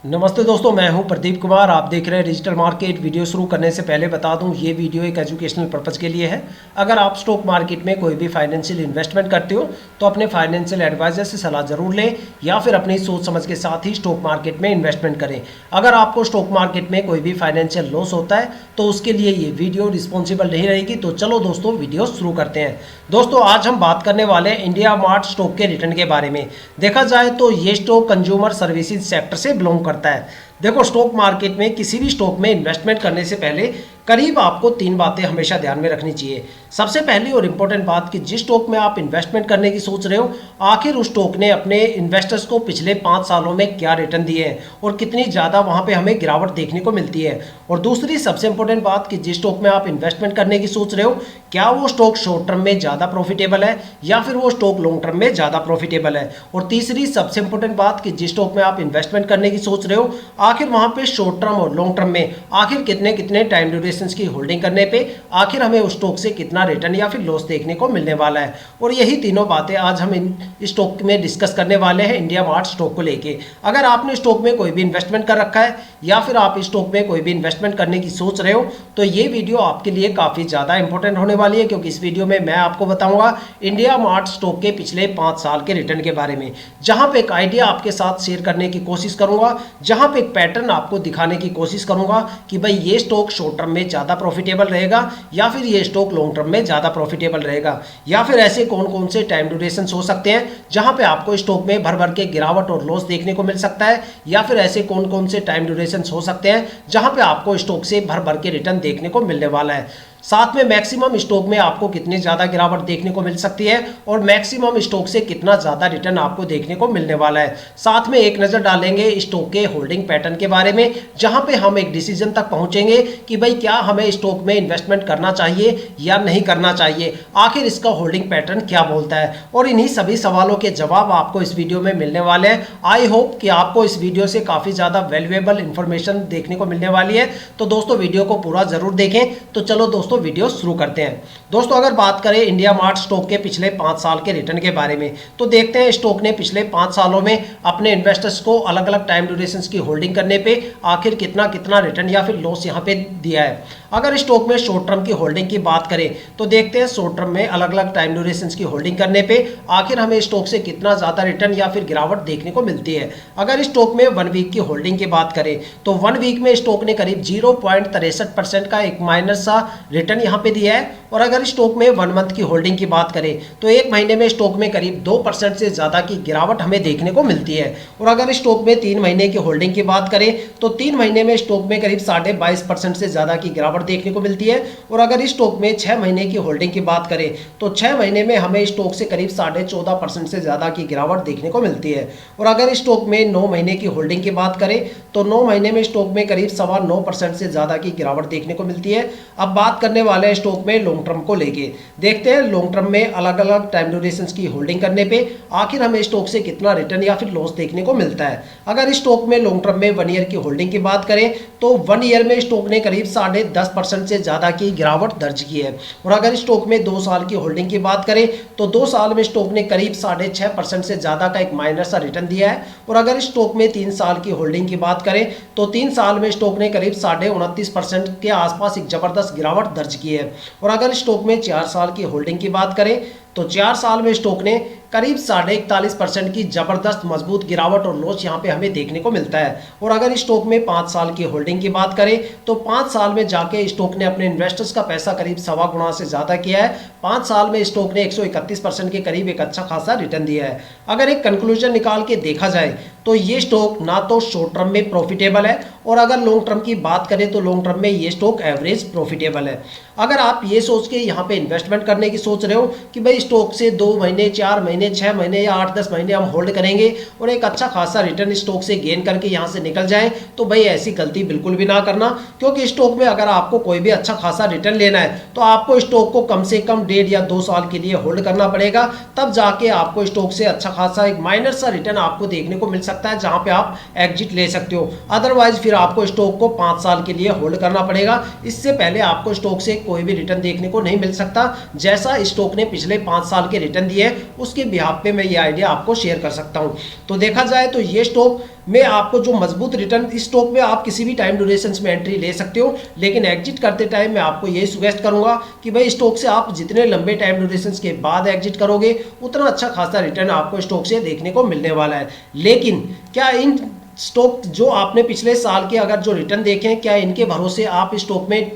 नमस्ते दोस्तों, मैं हूं प्रदीप कुमार। आप देख रहे हैं डिजिटल मार्केट। वीडियो शुरू करने से पहले बता दूं, ये वीडियो एक एजुकेशनल पर्पज़ के लिए है। अगर आप स्टॉक मार्केट में कोई भी फाइनेंशियल इन्वेस्टमेंट करते हो तो अपने फाइनेंशियल एडवाइजर से सलाह जरूर लें या फिर अपनी सोच समझ के साथ ही स्टॉक मार्केट में इन्वेस्टमेंट करें। अगर आपको स्टॉक मार्केट में कोई भी फाइनेंशियल लॉस होता है तो उसके लिए ये वीडियो रिस्पॉन्सिबल नहीं रहेगी। तो चलो दोस्तों, वीडियो शुरू करते हैं। दोस्तों, आज हम बात करने वाले हैं इंडिया मार्ट स्टॉक के रिटर्न के बारे में। देखा जाए तो ये स्टॉक कंज्यूमर सर्विसेज सेक्टर से बिलोंग करता है। देखो, स्टॉक मार्केट में किसी भी स्टॉक में इन्वेस्टमेंट करने से पहले करीब आपको 3 बातें हमेशा ध्यान में रखनी चाहिए। सबसे पहली और इम्पोर्टेंट बात कि जिस स्टॉक में आप इन्वेस्टमेंट करने की सोच रहे हो, आखिर उस स्टॉक ने अपने इन्वेस्टर्स को पिछले 5 सालों में क्या रिटर्न दिए हैं और कितनी ज़्यादा वहाँ पे हमें गिरावट देखने को मिलती है। और दूसरी सबसे इम्पोर्टेंट बात कि जिस स्टॉक में आप इन्वेस्टमेंट करने की सोच रहे हो, क्या वो स्टॉक शॉर्ट टर्म में ज़्यादा प्रॉफिटेबल है या फिर वो स्टॉक लॉन्ग टर्म में ज़्यादा प्रॉफिटेबल है। और तीसरी सबसे इम्पोर्टेंट बात कि जिस स्टॉक में आप इन्वेस्टमेंट करने की सोच रहे हो, आखिर वहाँ पे शॉर्ट टर्म और लॉन्ग टर्म में आखिर कितने कितने टाइम ड्यूरेशन की होल्डिंग करने पे आखिर हमें उस स्टॉक से कितना रिटर्न या फिर लॉस देखने को मिलने वाला है। और यही तीनों बातें आज हम इन स्टॉक में डिस्कस करने वाले हैं, इंडिया मार्ट स्टॉक को लेके। अगर आपने स्टॉक में कोई भी इन्वेस्टमेंट कर रखा है या फिर आप स्टॉक में कोई भी इन्वेस्टमेंट करने की सोच रहे हो तो ये वीडियो आपके लिए काफ़ी ज़्यादा इंपॉर्टेंट होने वाली है, क्योंकि इस वीडियो में मैं आपको बताऊंगा इंडिया मार्ट स्टॉक के पिछले 5 साल के रिटर्न के बारे में, जहां पे एक आइडिया आपके साथ शेयर करने की कोशिश करूंगा, जहां पे एक पैटर्न आपको दिखाने की कोशिश करूंगा कि भाई ये स्टॉक शॉर्ट टर्म में ज़्यादा प्रॉफिटेबल रहेगा या फिर ये स्टॉक लॉन्ग टर्म में ज़्यादा प्रॉफिटेबल रहेगा, या फिर ऐसे कौन कौन से टाइम ड्यूरेशन हो सकते हैं जहां पे आपको स्टॉक में भर भर के गिरावट और लॉस देखने को मिल सकता है, या फिर ऐसे कौन कौन से टाइम ड्यूरेशन हो सकते हैं जहां पे आपको स्टॉक से भर भर के रिटर्न देखने को मिलने वाला है। साथ में मैक्सिमम स्टॉक में आपको कितनी ज़्यादा गिरावट देखने को मिल सकती है और मैक्सिमम स्टॉक से कितना ज़्यादा रिटर्न आपको देखने को मिलने वाला है। साथ में एक नज़र डालेंगे स्टॉक के होल्डिंग पैटर्न के बारे में, जहां पे हम एक डिसीजन तक पहुंचेंगे कि भाई क्या हमें स्टॉक में इन्वेस्टमेंट करना चाहिए या नहीं करना चाहिए, आखिर इसका होल्डिंग पैटर्न क्या बोलता है। और इन्हीं सभी सवालों के जवाब आपको इस वीडियो में मिलने वाले हैं। आई होप कि आपको इस वीडियो से काफ़ी ज़्यादा वैल्यूएबल इंफॉर्मेशन देखने को मिलने वाली है। तो दोस्तों, वीडियो को पूरा ज़रूर देखें। तो चलो दोस्तों, वीडियो शुरू करते हैं। दोस्तों, अगर बात करें इंडिया मार्ट स्टॉक के पिछले 5 साल के रिटर्न के बारे में, तो देखते हैं स्टॉक ने पिछले 5 सालों में अपने इन्वेस्टर्स को अलग अलग टाइम ड्यूरेशंस की होल्डिंग करने पे आखिर कितना कितना रिटर्न या फिर लॉस यहाँ पे दिया है। अगर स्टॉक में शॉर्ट टर्म की होल्डिंग की बात करें तो देखते हैं शॉर्ट टर्म में अलग अलग टाइम ड्यूरेशंस की होल्डिंग करने पे आखिर हमें स्टॉक से कितना ज़्यादा रिटर्न या फिर गिरावट देखने को मिलती है। अगर स्टॉक में 1 वीक की होल्डिंग की बात करें तो 1 वीक में स्टॉक ने करीब 0.63% का एक माइनस सा रिटर्न यहाँ पे दिया है। और अगर स्टॉक में 1 मंथ की होल्डिंग की बात करें तो 1 महीने में स्टॉक में करीब 2% से ज़्यादा की गिरावट हमें देखने को मिलती है। और अगर स्टॉक में 3 महीने की होल्डिंग की बात करें तो 3 महीने में स्टॉक में करीब 22.5% से ज़्यादा की गिरावट देखने को मिलती है। और अगर स्टॉक में 6 महीने की होल्डिंग की बात करें तो 6 महीने में हमें स्टॉक से करीब 14.5% से ज़्यादा की गिरावट देखने को मिलती है। और अगर स्टॉक में 9 महीने की होल्डिंग की बात करें तो 9 महीने में स्टॉक में करीब 9.25% से ज़्यादा की गिरावट देखने को मिलती है। अब बात करने वाले हैं स्टॉक में लॉन्ग टर्म को लेके। देखते हैं लॉन्ग टर्म में अलग अलग टाइम ड्यूरेशंस की होल्डिंग करने पे आखिर हमें स्टॉक से कितना रिटर्न या फिर लॉस देखने को मिलता है। अगर स्टॉक में लॉन्ग टर्म में 1 ईयर की होल्डिंग की बात करें तो 1 ईयर में स्टॉक ने करीब 10.5% से ज़्यादा की गिरावट दर्ज की है। और अगर स्टॉक में 2 साल की होल्डिंग की बात करें तो 2 साल में स्टॉक ने करीब 6.5% से ज़्यादा का एक माइनस सा रिटर्न दिया है। और अगर स्टॉक में 3 साल की होल्डिंग की बात करें तो 3 साल में स्टॉक ने करीब 29.5% के आसपास एक जबरदस्त गिरावट दर्ज की है। और अगर स्टॉक में 4 साल की होल्डिंग की बात करें तो 4 साल में स्टॉक ने करीब 41.5% की जबरदस्त मजबूत गिरावट और लॉस यहाँ पे हमें देखने को मिलता है। और अगर स्टॉक में 5 साल की होल्डिंग की बात करें तो 5 साल में जाके स्टॉक ने अपने इन्वेस्टर्स का पैसा करीब 1.25 गुना से ज़्यादा किया है। 5 साल में स्टॉक ने 131% के करीब एक अच्छा खासा रिटर्न दिया है। अगर एक कंक्लूजन निकाल के देखा जाए तो ये स्टॉक ना तो शॉर्ट टर्म में प्रॉफिटेबल है और अगर लॉन्ग टर्म की बात करें तो लॉन्ग टर्म में ये स्टॉक एवरेज प्रॉफिटेबल है। अगर आप ये सोच के यहाँ पे इन्वेस्टमेंट करने की सोच रहे हो कि भाई स्टॉक से 2 महीने 4 महीने 6 महीने या 8-10 महीने हम होल्ड करेंगे और एक अच्छा खासा रिटर्न स्टॉक से गेन करके यहाँ से निकल जाए, तो भाई ऐसी गलती बिल्कुल भी ना करना। क्योंकि स्टॉक में अगर आपको कोई भी अच्छा खासा रिटर्न लेना है तो आपको स्टॉक को कम से कम 1.5 या 2 साल के लिए होल्ड करना पड़ेगा, तब जाके आपको स्टॉक से अच्छा खासा एक माइनर सा रिटर्न आपको देखने को मिल सकता है जहाँ पे आप एग्जिट ले सकते हो। अदरवाइज फिर आपको स्टॉक को 5 साल के लिए होल्ड करना पड़ेगा। इससे पहले आपको स्टॉक से कोई भी रिटर्न देखने को नहीं मिल सकता। जैसा स्टॉक ने पिछले 5 साल के रिटर्न दिए उसके बिहाफ पे मैं ये आइडिया आपको शेयर कर सकता हूँ। तो देखा जाए तो ये स्टॉक में आपको जो मजबूत रिटर्न, इस स्टॉक में आप किसी भी टाइम ड्यूरेशन में एंट्री ले सकते हो, लेकिन एग्जिट करते टाइम मैं आपको यही सुजेस्ट करूंगा कि भाई स्टॉक से आप जितने लंबे टाइम ड्यूरेशन के बाद एग्जिट करोगे उतना अच्छा खासा रिटर्न आपको स्टॉक से देखने को मिलने वाला है। लेकिन क्या इन स्टॉक जो आपने पिछले साल के अगर जो रिटर्न देखे हैं, क्या इनके भरोसे आप स्टॉक में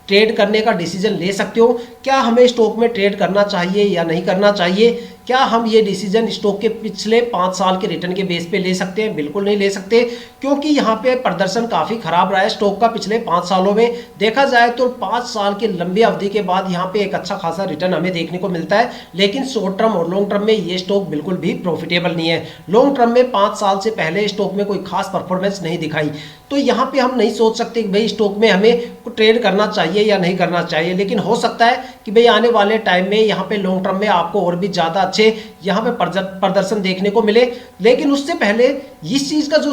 ट्रेड करने का डिसीजन ले सकते हो? क्या हमें स्टॉक में ट्रेड करना चाहिए या नहीं करना चाहिए? क्या हम ये डिसीजन स्टॉक के पिछले 5 साल के रिटर्न के बेस पे ले सकते हैं? बिल्कुल नहीं ले सकते, क्योंकि यहाँ पे प्रदर्शन काफ़ी खराब रहा है स्टॉक का पिछले 5 सालों में। देखा जाए तो 5 साल की लंबी अवधि के बाद यहाँ पे एक अच्छा खासा रिटर्न हमें देखने को मिलता है, लेकिन शॉर्ट टर्म और लॉन्ग टर्म में ये स्टॉक बिल्कुल भी प्रॉफिटेबल नहीं है। लॉन्ग टर्म में 5 साल से पहले स्टॉक में कोई खास परफॉर्मेंस नहीं दिखाई, तो यहाँ पे हम नहीं सोच सकते कि भाई स्टॉक में हमें ट्रेड करना चाहिए या नहीं करना चाहिए। लेकिन हो सकता है कि भाई आने वाले टाइम में यहाँ पे लॉन्ग टर्म में आपको और भी ज़्यादा अच्छे यहाँ पे प्रदर्शन देखने को मिले। लेकिन उससे पहले इस चीज़ का जो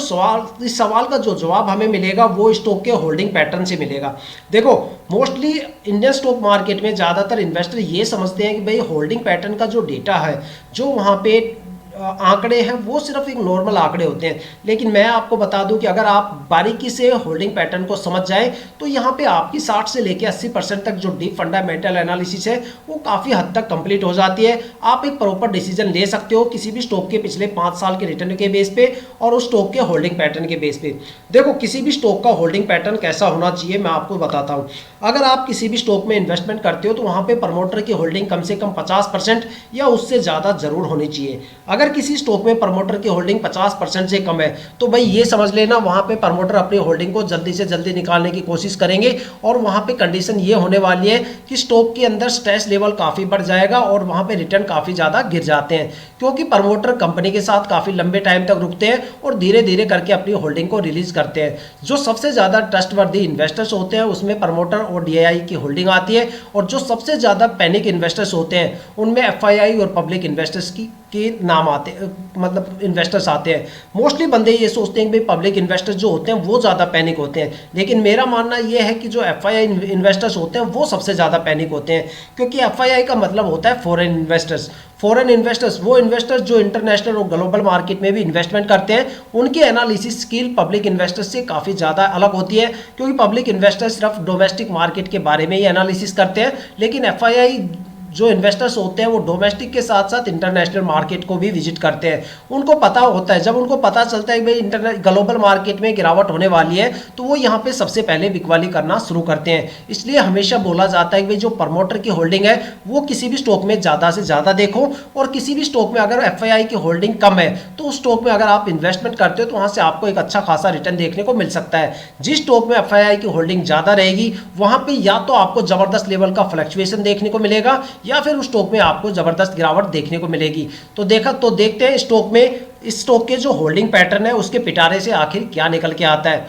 इस सवाल का जो जवाब हमें मिलेगा वो स्टॉक के होल्डिंग पैटर्न से मिलेगा। देखो, मोस्टली इंडियन स्टॉक मार्केट में ज़्यादातर इन्वेस्टर ये समझते हैं कि भाई होल्डिंग पैटर्न का जो डेटा है, जो वहाँ पे आंकड़े हैं, वो सिर्फ एक नॉर्मल आंकड़े होते हैं। लेकिन मैं आपको बता दूं कि अगर आप बारीकी से होल्डिंग पैटर्न को समझ जाएं तो यहाँ पे आपकी 60 से लेकर 80% तक जो डीप फंडामेंटल एनालिसिस है वो काफ़ी हद तक कंप्लीट हो जाती है। आप एक प्रॉपर डिसीजन ले सकते हो किसी भी स्टॉक के पिछले 5 साल के रिटर्न के बेस पे और उस स्टॉक के होल्डिंग पैटर्न के बेस पे। देखो, किसी भी स्टॉक का होल्डिंग पैटर्न कैसा होना चाहिए मैं आपको बताता हूँ। अगर आप किसी भी स्टॉक में इन्वेस्टमेंट करते हो तो वहाँ पे प्रमोटर की होल्डिंग कम से कम 50% या उससे ज़्यादा जरूर होनी चाहिए। अगर किसी स्टॉक में प्रमोटर की होल्डिंग 50% से कम है तो भाई ये समझ लेना वहाँ पे प्रमोटर अपनी होल्डिंग को जल्दी से जल्दी निकालने की कोशिश करेंगे, और वहाँ पे कंडीशन ये होने वाली है कि स्टॉक के अंदर स्ट्रेस लेवल काफ़ी बढ़ जाएगा और वहाँ पे रिटर्न काफ़ी ज़्यादा गिर जाते हैं, क्योंकि प्रमोटर कंपनी के साथ काफ़ी लंबे टाइम तक रुकते हैं और धीरे धीरे करके अपनी होल्डिंग को रिलीज करते हैं। जो सबसे ज़्यादा ट्रस्टवर्दी इन्वेस्टर्स होते हैं उसमें प्रमोटर और डीआईआई की होल्डिंग आती है, और जो सबसे ज़्यादा पैनिक इन्वेस्टर्स होते हैं उनमें एफआईआई और पब्लिक इन्वेस्टर्स के नाम आते हैं, मतलब इन्वेस्टर्स आते हैं। मोस्टली बंदे ये सोचते हैं कि भाई पब्लिक इन्वेस्टर्स जो होते हैं वो ज़्यादा पैनिक होते हैं, लेकिन मेरा मानना ये है कि जो एफआईआई इन्वेस्टर्स होते हैं वो सबसे ज़्यादा पैनिक होते हैं, क्योंकि एफआईआई का मतलब होता है फॉरेन इन्वेस्टर्स। फॉरेन इन्वेस्टर्स वो इन्वेस्टर्स जो इंटरनेशनल और ग्लोबल मार्केट में भी इन्वेस्टमेंट करते हैं, उनकी एनालिसिस स्किल पब्लिक इन्वेस्टर्स से काफ़ी ज़्यादा अलग होती है, क्योंकि पब्लिक इन्वेस्टर्स सिर्फ डोमेस्टिक मार्केट के बारे में ही एनालिसिस करते हैं, लेकिन एफआईआई जो इन्वेस्टर्स होते हैं वो डोमेस्टिक के साथ साथ इंटरनेशनल मार्केट को भी विजिट करते हैं। उनको पता होता है, जब उनको पता चलता है कि भाई ग्लोबल मार्केट में गिरावट होने वाली है तो वो यहाँ पे सबसे पहले बिकवाली करना शुरू करते हैं। इसलिए हमेशा बोला जाता है कि भाई जो प्रमोटर की होल्डिंग है वो किसी भी स्टॉक में ज़्यादा से ज़्यादा देखो, और किसी भी स्टॉक में अगर एफआईआई की होल्डिंग कम है तो उस स्टॉक में अगर आप इन्वेस्टमेंट करते हो तो वहाँ से आपको एक अच्छा खासा रिटर्न देखने को मिल सकता है। जिस स्टॉक में एफआईआई की होल्डिंग ज़्यादा रहेगी वहाँ पर या तो आपको ज़बरदस्त लेवल का फ्लक्चुएशन देखने को मिलेगा या फिर उस स्टॉक में आपको जबरदस्त गिरावट देखने को मिलेगी। तो देखते हैं स्टॉक में, इस स्टॉक के जो होल्डिंग पैटर्न है उसके पिटारे से आखिर क्या निकल के आता है।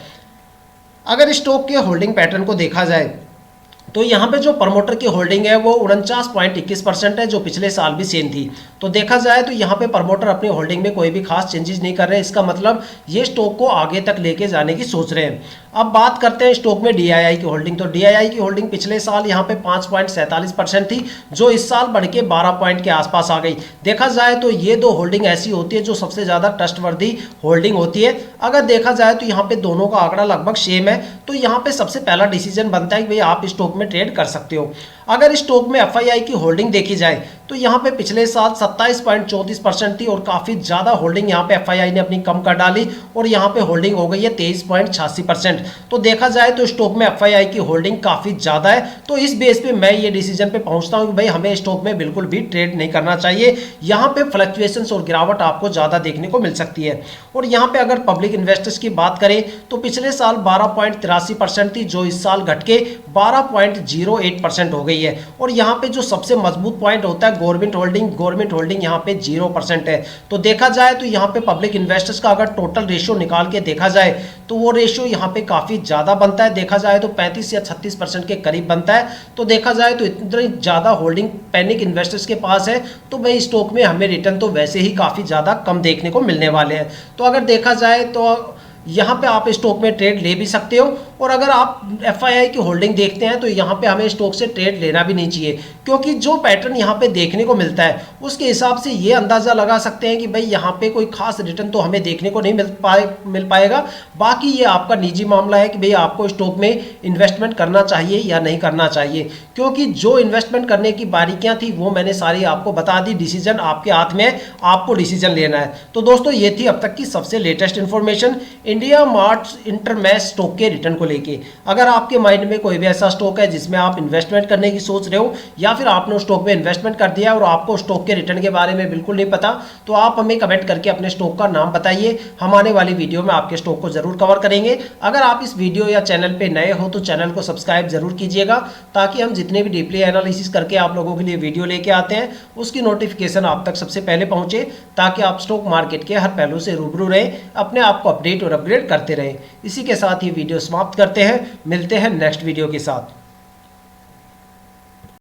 अगर स्टॉक के होल्डिंग पैटर्न को देखा जाए तो यहाँ पे जो प्रमोटर की होल्डिंग है वो 49.21% है, जो पिछले साल भी सेम थी। तो देखा जाए तो यहाँ पे प्रमोटर अपनी होल्डिंग में कोई भी खास चेंजेस नहीं कर रहे हैं, इसका मतलब ये स्टॉक को आगे तक लेके जाने की सोच रहे हैं। अब बात करते हैं स्टॉक में डीआईआई की होल्डिंग। तो डीआईआई की होल्डिंग पिछले साल यहाँ पे 5.47% थी, जो इस साल बढ़ के 12 पॉइंट के आसपास आ गई। देखा जाए तो ये दो होल्डिंग ऐसी होती है जो सबसे ज़्यादा ट्रस्टवर्दी होल्डिंग होती है। अगर देखा जाए तो यहाँ पे दोनों का आंकड़ा लगभग सेम है, तो यहाँ पे सबसे पहला डिसीजन बनता है कि भाई आप स्टॉक में ट्रेड कर सकते हो। अगर स्टॉक में एफआईआई की होल्डिंग देखी जाए तो यहाँ पे पिछले साल 27.34% थी, और काफ़ी ज़्यादा होल्डिंग यहाँ पे एफआईआई ने अपनी कम कर डाली और यहाँ पे होल्डिंग हो गई है 23.86%। तो देखा जाए तो स्टॉक में एफआईआई की होल्डिंग काफ़ी ज़्यादा है। तो इस बेस पे मैं ये डिसीजन पे पहुँचता हूँ कि भाई हमें स्टॉक में बिल्कुल भी ट्रेड नहीं करना चाहिए। यहाँ पे फ्लक्चुएशंस और गिरावट आपको ज़्यादा देखने को मिल सकती है। और यहाँ पे अगर पब्लिक इन्वेस्टर्स की बात करें तो पिछले साल 12.83% थी, जो इस साल घट के 12.08% हो गई है। और यहाँ पे जो सबसे मजबूत पॉइंट होता है गवर्नमेंट होल्डिंग यहाँ पे 0% है। तो देखा जाए तो यहाँ पे पब्लिक इन्वेस्टर्स का अगर टोटल रेशियो निकाल के देखा जाए तो वो रेशियो यहाँ पे काफ़ी ज़्यादा बनता है। देखा जाए तो 35 या 36% के करीब बनता है। तो देखा जाए तो इतनी ज़्यादा होल्डिंग पैनिक इन्वेस्टर्स के पास है, तो भाई स्टॉक में हमें रिटर्न तो वैसे ही काफ़ी ज़्यादा कम देखने को मिलने वाले हैं। तो अगर देखा जाए तो यहाँ पे आप स्टॉक में ट्रेड ले भी सकते हो, और अगर आप FII की होल्डिंग देखते हैं तो यहाँ पे हमें स्टॉक से ट्रेड लेना भी नहीं चाहिए, क्योंकि जो पैटर्न यहाँ पे देखने को मिलता है उसके हिसाब से ये अंदाज़ा लगा सकते हैं कि भाई यहाँ पे कोई खास रिटर्न तो हमें देखने को नहीं मिल पाएगा। बाकी ये आपका निजी मामला है कि भाई आपको स्टॉक में इन्वेस्टमेंट करना चाहिए या नहीं करना चाहिए, क्योंकि जो इन्वेस्टमेंट करने की बारीकियां थी वो मैंने सारी आपको बता दी। डिसीजन आपके हाथ में है, आपको डिसीजन लेना है। तो दोस्तों ये थी अब तक की सबसे latest information India mart Intermesh stock के रिटर्न को लेके। अगर आपके माइंड में कोई भी ऐसा स्टॉक है जिसमें आप इन्वेस्टमेंट करने की सोच रहे हो, या फिर आपने उस स्टॉक में इन्वेस्टमेंट कर दिया और आपको स्टॉक के रिटर्न के बारे में बिल्कुल नहीं पता, तो आप हमें कमेंट करके अपने स्टॉक का नाम बताइए। हम आने वाली वीडियो में आपके स्टॉक को जरूर कवर करेंगे। अगर आप इस वीडियो या चैनल पे नए हो तो चैनल को सब्सक्राइब जरूर कीजिएगा, ताकि हम जितने भी डीपली एनालिसिस करके आप लोगों के लिए वीडियो लेके आते हैं उसकी नोटिफिकेशन आप तक सबसे पहले पहुंचे, ताकि आप स्टॉक मार्केट के हर पहलू से रूबरू रहें, अपने आप को अपडेट और अपग्रेड करते रहें। इसी के साथ ये वीडियो समाप्त करते हैं, मिलते हैं नेक्स्ट वीडियो के साथ।